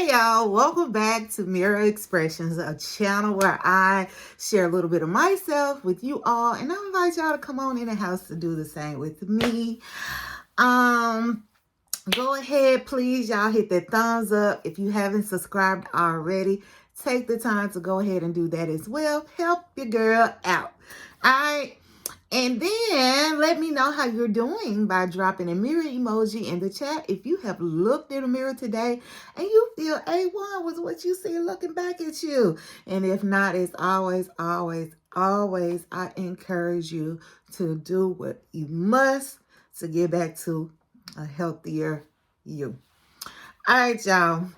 Hey y'all, welcome back to Mirror Expressions, a channel where I share a little bit of myself with you all, and I invite y'all to come on in the house to do the same with me. Go ahead, please, y'all hit that thumbs up. If you haven't subscribed already, take the time to go ahead and do that as well. Help your girl out. All right. And then let me know how you're doing by dropping a mirror emoji in the chat. If you have looked in the mirror today and you feel A1 was what you see looking back at you. And if not, it's always, I encourage you to do what you must to get back to a healthier you. All right, y'all.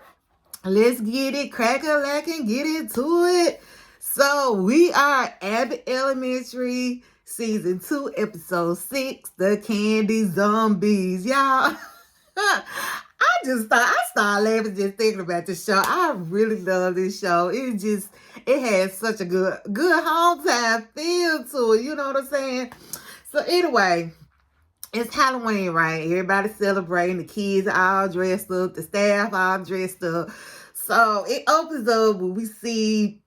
Let's get it crack-a-lack and get into it. So we are Abbott Elementary Season 2, Episode 6, The Candy Zombies. Y'all, I started laughing just thinking about the show. I really love this show. It has such a good hometown feel to it. You know what I'm saying? So anyway, it's Halloween, right? Everybody's celebrating. The kids are all dressed up. The staff all dressed up. So it opens up when we see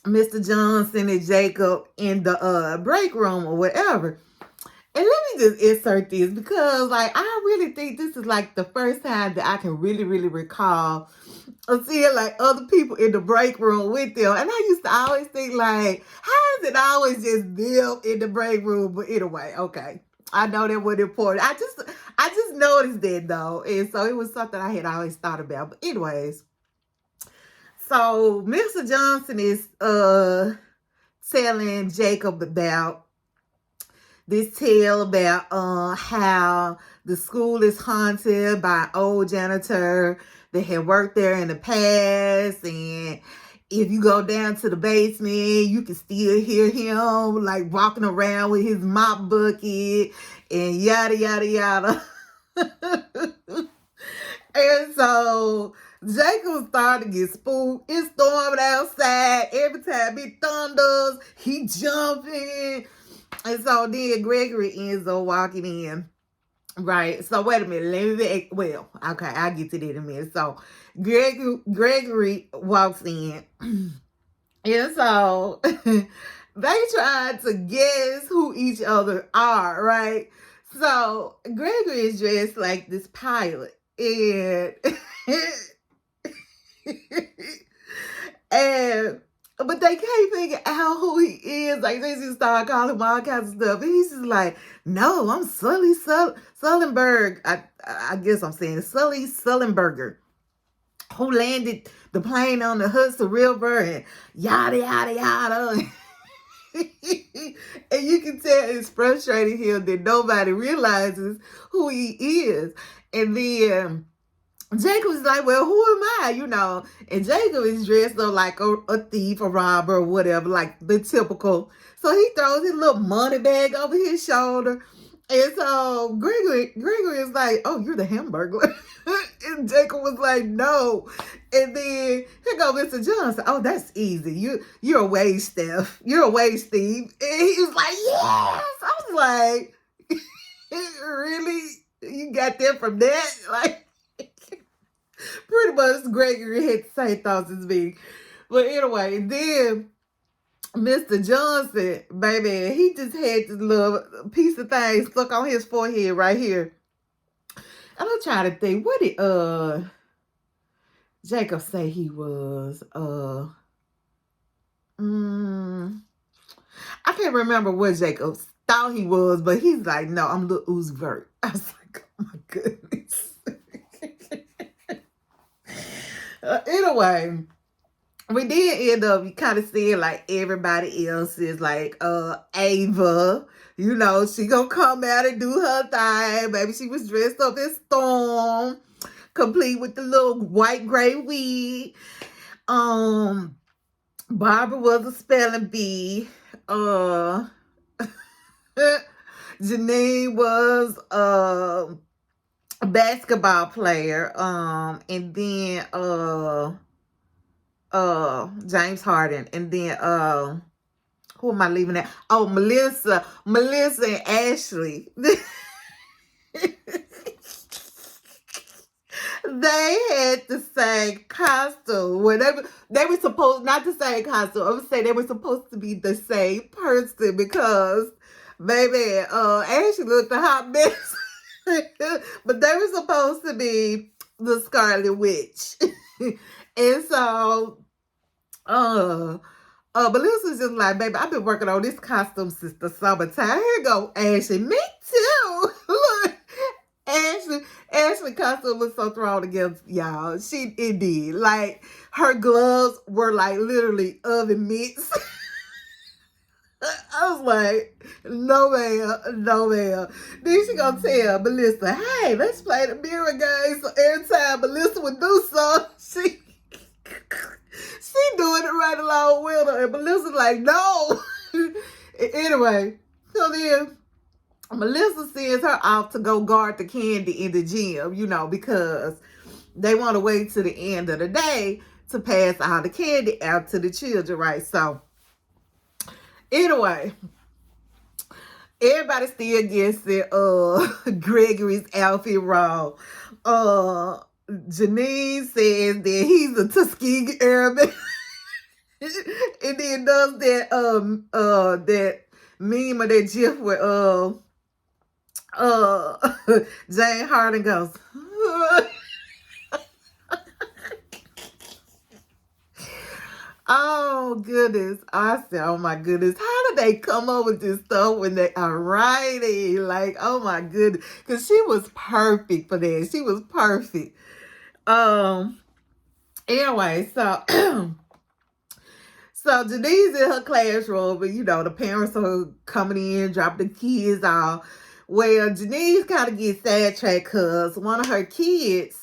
Mr. Johnson and Jacob in the break room or whatever. And let me just insert this because, I really think this is, the first time that I can really, really recall of seeing, other people in the break room with them. And I used to always think, how is it always just them in the break room? But anyway, okay. I know that wasn't important. I just noticed that, though. And so it was something I had always thought about. But anyways, so Mr. Johnson is telling Jacob about this tale about how the school is haunted by an old janitor that had worked there in the past, and if you go down to the basement, you can still hear him walking around with his mop bucket and yada yada yada. And so Jacob started to get spooked. It's storming outside. Every time it thunders, he jumping. And so then Gregory ends up walking in. Right. So wait a minute. Okay, I'll get to that in a minute. So Gregory walks in. And so they tried to guess who each other are, right? So Gregory is dressed like this pilot. And but they can't figure out who he is. They just start calling him all kinds of stuff. And he's just like, no, I'm Sully Sullenberg. I guess I'm saying Sully Sullenberger, who landed the plane on the Hudson River and yada, yada, yada. And you can tell it's frustrating him that nobody realizes who he is. And then Jacob is like, well, who am I? And Jacob is dressed up like a thief, a robber, or whatever, like the typical. So he throws his little money bag over his shoulder. And so Gregory is like, oh, you're the Hamburglar. And Jacob was like, no. And then here goes Mr. Johnson. Oh, that's easy. You're a wage staff. You're a wage thief. And he was like, yes. I was like, really? You got that from that? Pretty much Gregory had the same thoughts as me. But anyway, then Mr. Johnson, baby, he just had this little piece of thing stuck on his forehead right here. And I'm trying to think, what did Jacob say he was? I can't remember what Jacob thought he was, but he's like, no, I'm Lil Uzi Vert. I was like, oh my goodness. Anyway, we did end up kind of seeing everybody else is Ava, she gonna come out and do her thing. Baby, she was dressed up as Storm, complete with the little white gray wig. Barbara was a spelling bee. Janine was a basketball player. And then James Harden. And then who am I leaving out? Oh, Melissa and Ashley. they had the same costume. When they were supposed not the same costume. I would say they were supposed to be the same person because baby, Ashley looked a hot mess. But they were supposed to be the Scarlet Witch. And so Melissa's just like, baby, I've been working on this costume since the summertime. Here go Ashley. Me too. Look. Ashley costume was so thrown together, y'all. It did. Like, her gloves were like literally oven mitts. I was like, no ma'am, no ma'am. Then she gonna tell Melissa, hey, let's play the mirror game. So every time Melissa would do something, she doing it right along with her. And Melissa's like, no. Anyway, so then Melissa sends her off to go guard the candy in the gym, because they want to wait to the end of the day to pass all the candy out to the children, right? So, anyway, everybody still gets Gregory's outfit wrong. Janine says that he's a Tuskegee Airman. And then does that meme of that GIF where Jane Harden goes, oh goodness. I said, oh my goodness, how did they come up with this stuff when they are writing? Like, oh my goodness, because she was perfect for that. She was perfect. Anyway, so so Janine's in her classroom, but the parents are coming in, dropping the kids off. Well, Janine's kind of gets sidetracked because one of her kids,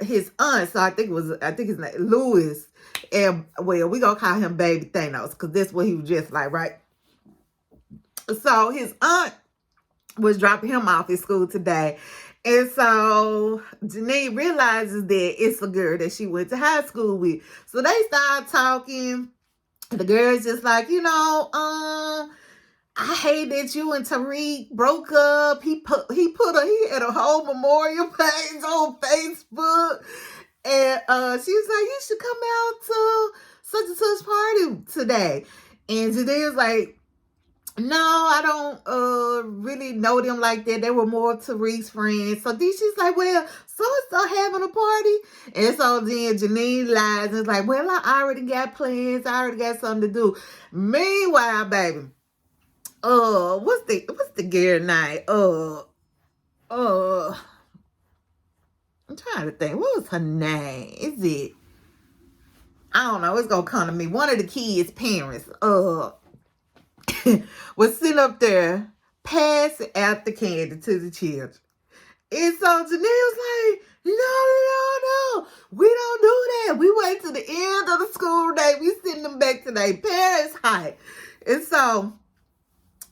his aunt, so I think his name Louis, and well, we gonna call him Baby Thanos because that's what he was just like, right? So his aunt was dropping him off at school today. And so Janine realizes that it's a girl that she went to high school with. So they start talking. The girl's just like, I hate that you and Tariq broke up. He had a whole memorial page on Facebook. And she was like, you should come out to such and such party today. And Janine's like, no, I don't really know them like that. They were more Tariq's friends. So then she's like, well, so having a party. And so then Janine lies and is like, well, I already got plans. I already got something to do. Meanwhile, baby, what's the girl name? I'm trying to think. What was her name? Is it? I don't know. It's gonna come to me. One of the kids' parents, was sitting up there passing out the candy to the children. And so Janelle was like, no, we don't do that. We wait till the end of the school day. We send them back to their parents' house. And so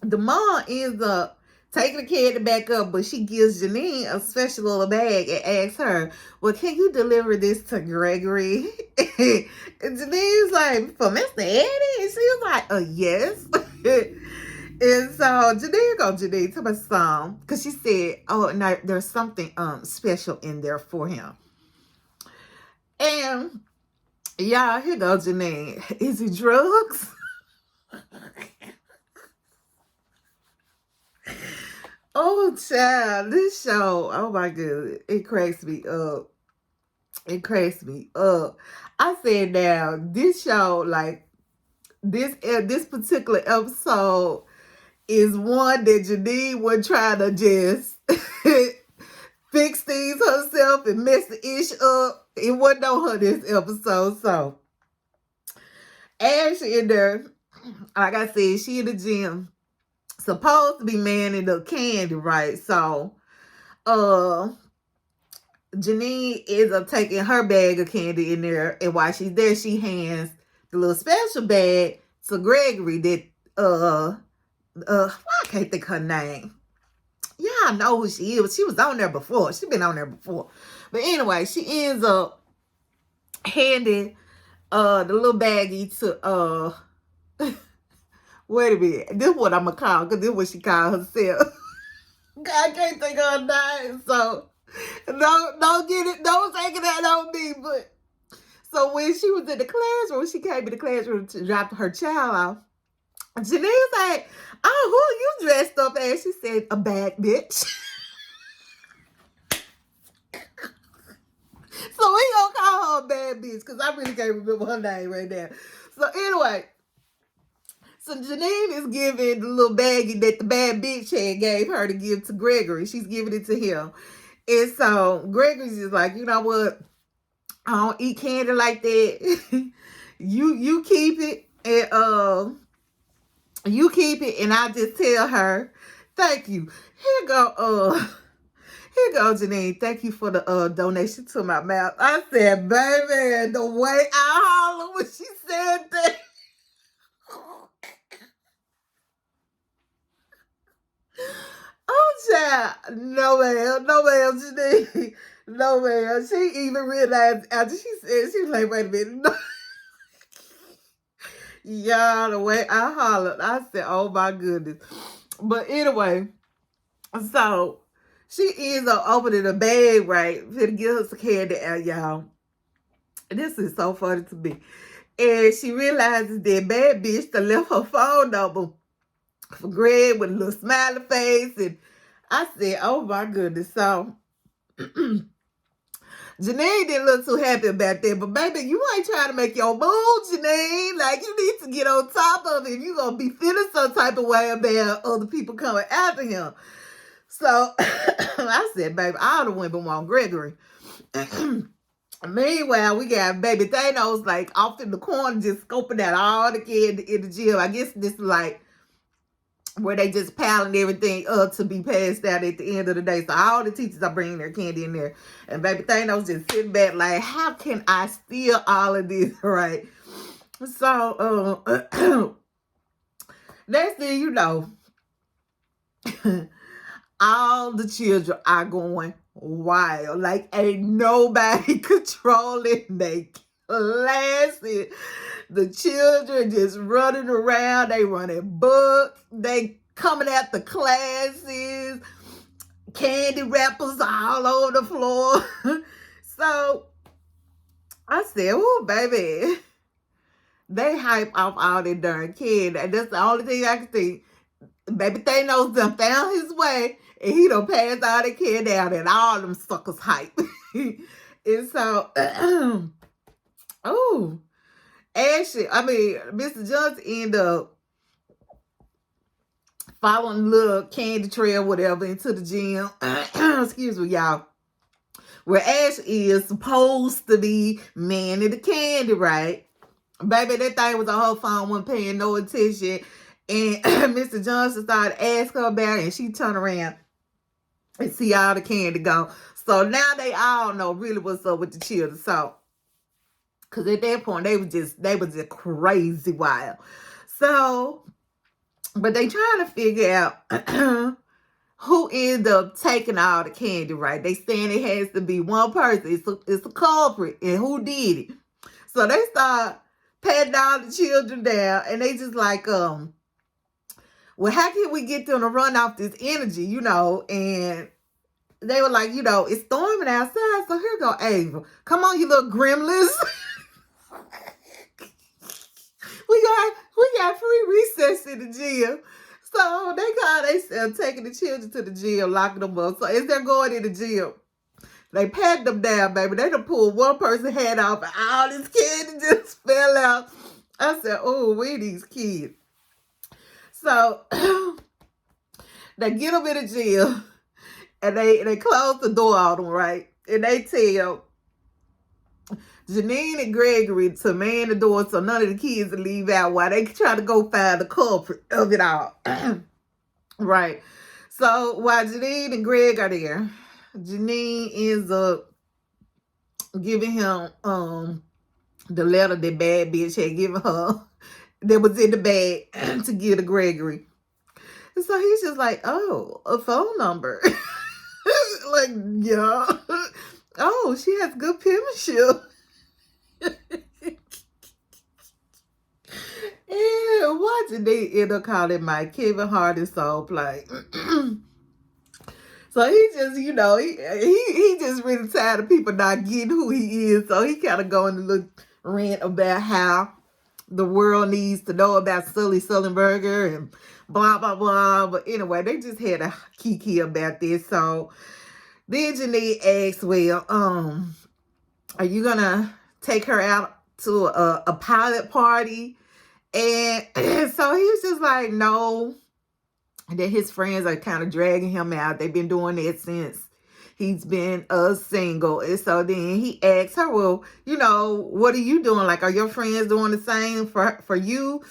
the mom ends up taking the candy back up, but she gives Janine a special little bag and asks her, well, can you deliver this to Gregory? And Janine's like, for Mr. Eddie? And she was like, yes. And so Janine to my son, because she said, oh, no, there's something special in there for him. And y'all, here goes Janine. Is it drugs? Oh, child, this show, oh my goodness, it cracks me up. It cracks me up. I said now, this show, like, this particular episode is one that Janine was trying to just fix things herself and mess the ish up. It wasn't on her this episode, so Ashley in there, like I said, she in the gym. Supposed to be manning the candy, right? So, Janine ends up taking her bag of candy in there, and while she's there, she hands the little special bag to Gregory that, I can't think her name. Y'all know who she is. She was on there before. She been on there before. But anyway, she ends up handing the little baggie to, wait a minute. This is what I'm going to call, because this is what she called herself. I can't think of her name. So, Don't get it. Don't take it out on me. But so when she was in the classroom, she came in the classroom to drop her child off. Janine was like, "Oh, who are you dressed up as?" She said, "A bad bitch." So we gonna call her a bad bitch because I really can't remember her name right now. So anyway, so Janine is giving the little baggie that the bad bitch had gave her to give to Gregory. She's giving it to him. And so Gregory's just like, you know what? I don't eat candy like that. you keep it and you keep it and I just tell her, thank you. Here go, Janine. Thank you for the donation to my mouth. I said, baby, the way I holler when she said that. Oh, child. No, ma'am, Janine. No, ma'am. She even realized after she said, she was like, wait a minute. No. Yeah, the way I hollered. I said, oh, my goodness. But anyway, so she ends up opening a bag, right? To get her some candy out, y'all. This is so funny to me. And she realizes that bad bitch that left her phone number for Greg with a little smiley face. And I said, oh my goodness. So Janine didn't look too happy about that. But baby, you ain't trying to make your move, Janine. Like, you need to get on top of it. You're going to be feeling some type of way about other people coming after him. So I said, baby, all the women want Gregory. Meanwhile, we got baby Thanos like off in the corner just scoping out all the kids in the gym. I guess this is like where they just piling everything up to be passed out at the end of the day. So all the teachers are bringing their candy in there. And baby Thanos just sitting back like, how can I steal all of this, right? So, next thing you know, all the children are going wild. Like, ain't nobody controlling their classes. The children just running around. They running books. They coming out the classes. Candy wrappers all over the floor. So, I said, oh, baby. They hype off all that darn candy. And that's the only thing I can think. Baby Thanos done found his way. And he done passed all the candy out and all them suckers hype. And so, Mr. Johnson ended up following the little candy trail, whatever, into the gym. Excuse me, y'all. Where Ash is supposed to be manning the candy, right? Baby, that thing was on her phone, wasn't paying no attention. And Mr. Johnson started asking her about it, and she turned around and see all the candy gone. So now they all know really what's up with the children. So, because at that point, they was just crazy wild. So, but they trying to figure out who ended up taking all the candy, right? They saying it has to be one person. It's a culprit, and who did it? So they start patting all the children down, and they just like, well, how can we get them to run off this energy, And they were like, it's storming outside, so here go Ava. Come on, you little gremlins. we got free recess in the gym. So they call themselves taking the children to the gym, locking them up. So as they're going in the gym, they pat them down, baby. They done pulled one person's head off and all this candy just fell out. I said, oh, we these kids. So they get them in the gym and they close the door on them, right? And they tell Janine and Gregory to man the door so none of the kids will leave out while they try to go find the culprit of it all. Right. So while Janine and Greg are there, Janine ends up giving him the letter that bad bitch had given her that was in the bag to give to Gregory. And so he's just like, oh, a phone number. Like, yeah. Oh, she has good penmanship. And watching they end up calling my Kevin Hart and Soul Play. So he just, he just really tired of people not getting who he is. So he kind of going to look rant about how the world needs to know about Sully Sullenberger and blah blah blah. But anyway, they just had a kiki about this. So then Janine asked, "Well, are you gonna take her out to a pilot party?" And so he was just like, "No." And then his friends are kind of dragging him out. They've been doing it since he's been single. And so then he asked her, "Well, what are you doing? Like, are your friends doing the same for you?"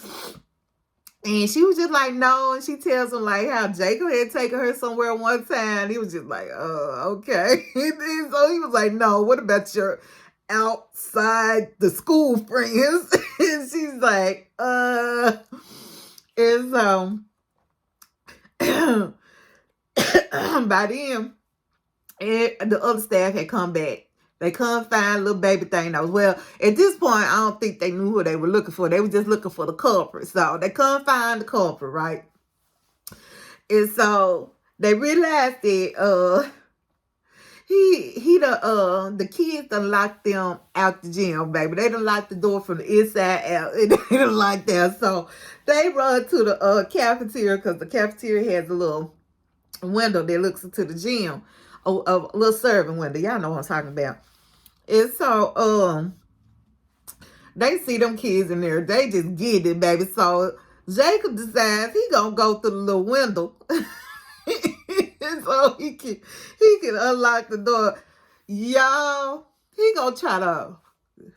And she was just like, "No." And she tells him like how Jacob had taken her somewhere one time. He was just like, okay. And so he was like, "No, what about your outside the school friends?" And she's like, And so by then, the other staff had come back. They couldn't find little baby thing. Well, at this point, I don't think they knew who they were looking for. They were just looking for the culprit. So they couldn't find the culprit, right? And so they realized that the kids done locked them out the gym, baby. They done locked the door from the inside out. And they done locked that. So they run to the cafeteria, because the cafeteria has a little window that looks into the gym. A little serving window. Y'all know what I'm talking about. And so they see them kids in there. They just get it, baby. So Jacob decides he gonna go through the little window. And so he can unlock the door. Y'all, he gonna try to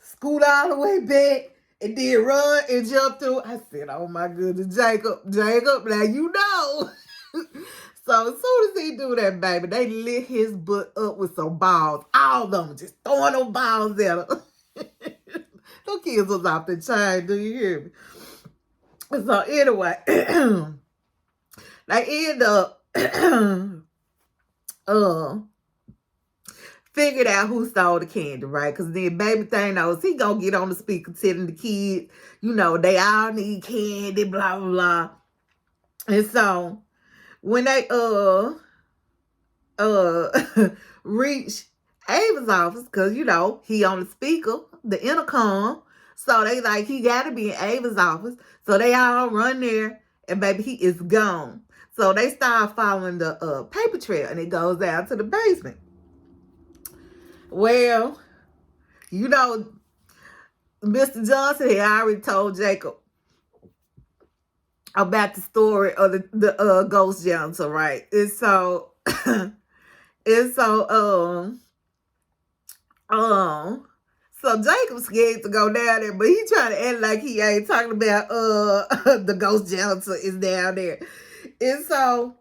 scoot all the way back and then run and jump through. I said, "Oh my goodness, Jacob, now you know." So as soon as he do that, baby, they lit his butt up with some balls. All of them just throwing them balls at him. Those kids was off the chain, do you hear me? So anyway, they end up figured out who stole the candy, right? Because then baby thing knows he gonna get on the speaker telling the kids, they all need candy, blah, blah, blah. And so when they reach Ava's office, because he on the speaker, the intercom, so they like he gotta be in Ava's office. So they all run there, and baby, he is gone. So they start following the paper trail, and it goes down to the basement. Well, Mr. Johnson had already told Jacob about the story of the ghost janitor, right? And so so Jacob's scared to go down there, but he trying to act like he ain't talking about the ghost janitor is down there. And so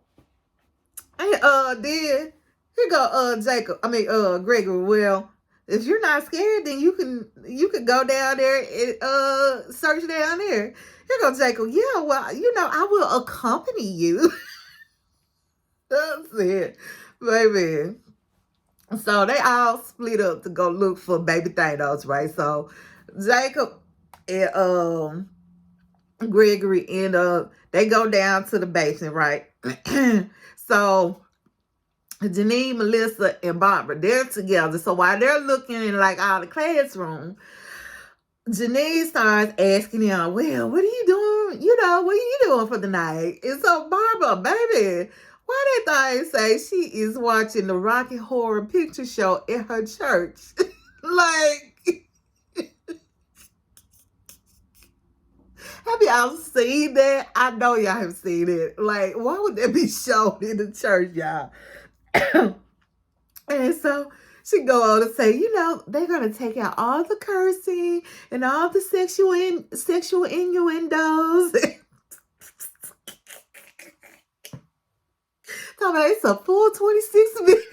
then here go Gregory. "Well, if you're not scared, then you can go down there and search down there." Here go Jacob. "Yeah, well, I will accompany you." That's it, baby. So they all split up to go look for baby Thanos, right? So Jacob and Gregory end up, they go down to the basement, right? So Janine, Melissa, and Barbara, they're together. So while they're looking in like all the classroom, Janine starts asking him, "Well, what are you doing? What are you doing for the night?" And so Barbara, baby, why that thing say she is watching the Rocky Horror Picture Show at her church? Like, have y'all seen that? I know y'all have seen it. Like, why would that be shown in the church, y'all? And so she go on to say, they're going to take out all the cursing and all the sexual innuendos. Talking about it's a full 26 minutes.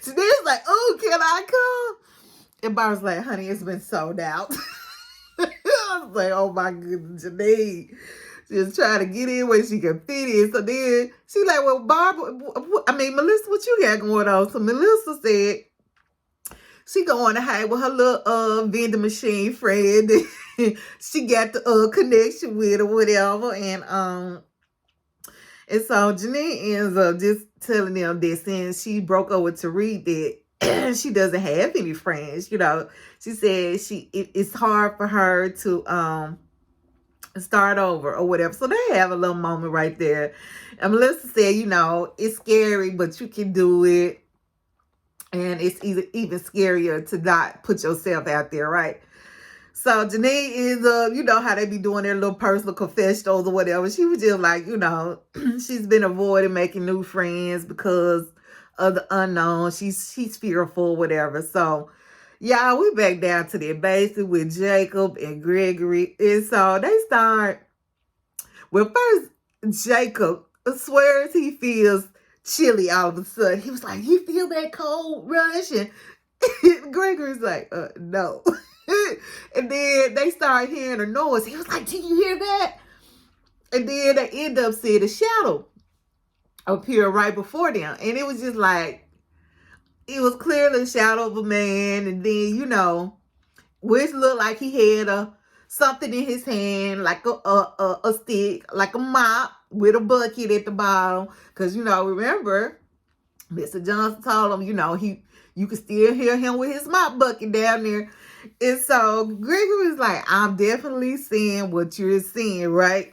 Janine's like, "Oh, can I come?" And Barbara's like, "Honey, it's been sold out." I was like, "Oh my goodness, Janine. Just trying to get in where she can fit in." So then she's like, "Well, Melissa, what you got going on?" So Melissa said she going to hang with her little vending machine friend. She got the connection with or whatever. And so Janine ends up just telling them that since she broke up with Tariq that she doesn't have any friends. You know, she said it's hard for her to start over or whatever. So they have a little moment right there. And Melissa said, you know, it's scary, but you can do it. And it's even scarier to not put yourself out there, right? So Janine is, you know how they be doing their little personal confessions or whatever. She was just like, you know, she's been avoiding making new friends because of the unknown. She's fearful, whatever. So, y'all, we back down to the basic with Jacob and Gregory. And so they start, well, first, Jacob swears he feels chilly all of a sudden. He was like, you feel that cold rush? And Gregory's like, no. And then they start hearing a noise. He was like, did you hear that? And then they end up seeing a shadow appear right before them. And it was just like, it was clearly a shadow of a man. And then, you know, which looked like he had something in his hand, like a stick, like a mop with a bucket at the bottom. Because, you know, remember, Mr. Johnson told him, you know, you can still hear him with his mop bucket down there. And so Gregory was like, I'm definitely seeing what you're seeing, right?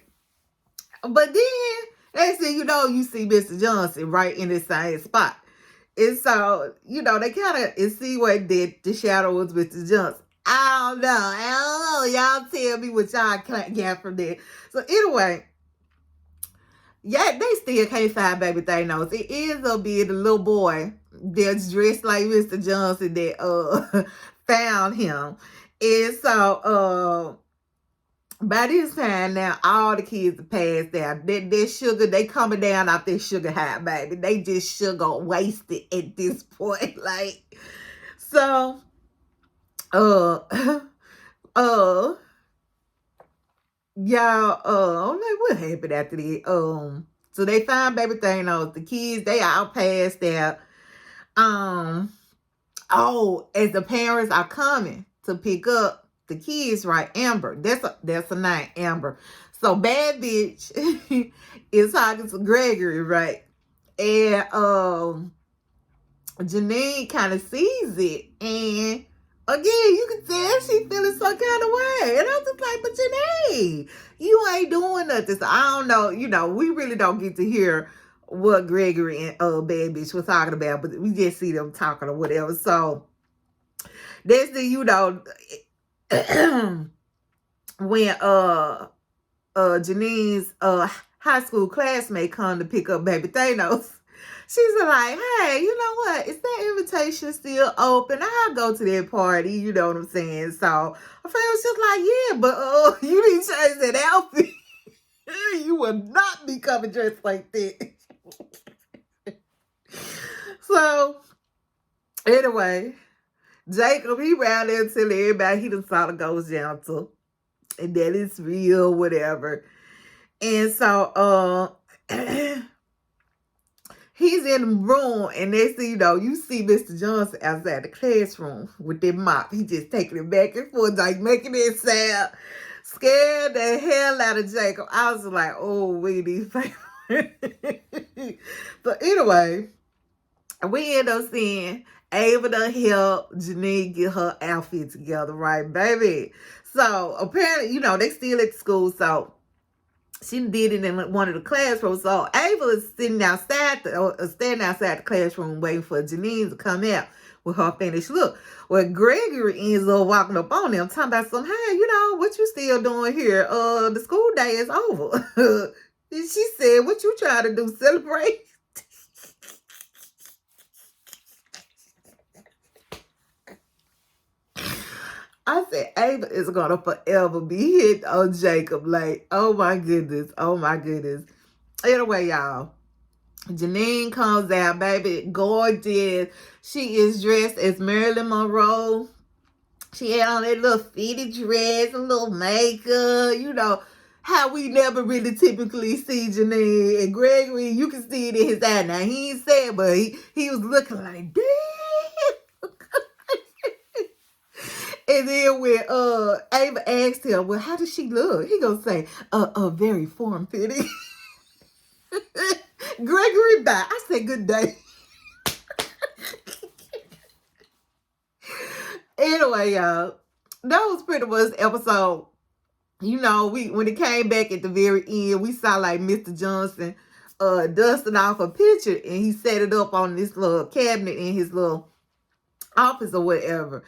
But then they said, you know, you see Mr. Johnson right in the same spot. And so, you know, they kind of insinuate that the shadow was Mr. Johnson. I don't know. Y'all tell me what y'all got from that. So anyway, yeah, they still can't find baby Thanos. It ends up being the little boy that's dressed like Mr. Johnson that found him. And so by this time now, all the kids are passed out. That sugar, they coming down off their sugar high, baby. They just sugar wasted at this point. Like, so y'all, I'm like, what happened after that? So they find baby Thanos. The kids, they all passed out. As the parents are coming to pick up the kids, right? Amber, that's a name, Amber. So bad bitch is talking to Gregory, right? And Janine kind of sees it, and again, you can tell she feeling some kind of way. And I'm just like, but Janine, you ain't doing nothing. So I don't know, you know, we really don't get to hear what Gregory and bad bitch was talking about, but we just see them talking or whatever. So that's the, you know, when Janine's high school classmate come to pick up baby Thanos, she's like, hey, you know what? Is that invitation still open? I'll go to that party. You know what I'm saying? So her friend was just like, yeah, but you didn't change that outfit. You will not be coming dressed like that. So, anyway, Jacob, he ran there and tell everybody he done saw the ghost Gentle. And that it's real, whatever. And so, he's in the room, and they see, you know, you see Mr. Johnson outside the classroom with that mop. He just taking it back and forth, like making it sound. Scared the hell out of Jacob. I was like, oh, we need So anyway, we end up seeing Ava to help Janine get her outfit together, right, baby? So apparently, you know, they still at school, so she did it in one of the classrooms. So Ava is standing outside the classroom waiting for Janine to come out with her finished look. Well, Gregory ends up walking up on them, talking about some, hey, you know, what you still doing here? The school day is over. And she said, what you trying to do, celebrate? I said, Ava is going to forever be hit on Jacob. Like, oh my goodness. Oh my goodness. Anyway, y'all, Janine comes out, baby, gorgeous. She is dressed as Marilyn Monroe. She had on that little fitted dress, a little makeup, you know, how we never really typically see Janine. And Gregory, you can see it in his eye. Now, he ain't said, but he was looking like, damn. And then when Ava asked him, well, how does she look? He gonna say, very form-fitting. Gregory, bye. I said good day. Anyway, y'all, that was pretty much the episode. You know, when it came back at the very end, we saw like Mr. Johnson dusting off a picture, and he set it up on this little cabinet in his little office or whatever.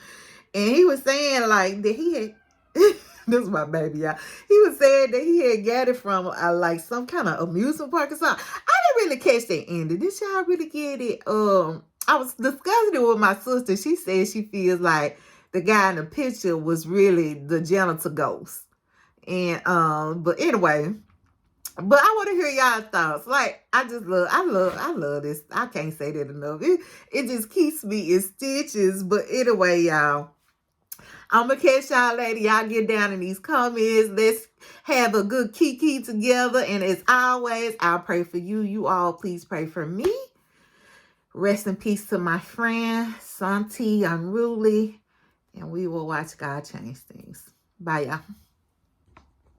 And he was saying like that he had this is my baby, y'all. He was saying that he had got it from like some kind of amusement park or something. I didn't really catch that ending. Did y'all really get it? I was discussing it with my sister. She said she feels like the guy in the picture was really the janitor ghost. And but anyway, but I want to hear y'all thoughts. Like, I love this. I can't say that enough. It just keeps me in stitches. But anyway, y'all, I'm gonna catch y'all later. Y'all get down in these comments. Let's have a good kiki together. And as always, I'll pray for you. You all please pray for me. Rest in peace to my friend, Santi Unruly. And we will watch God change things. Bye, y'all.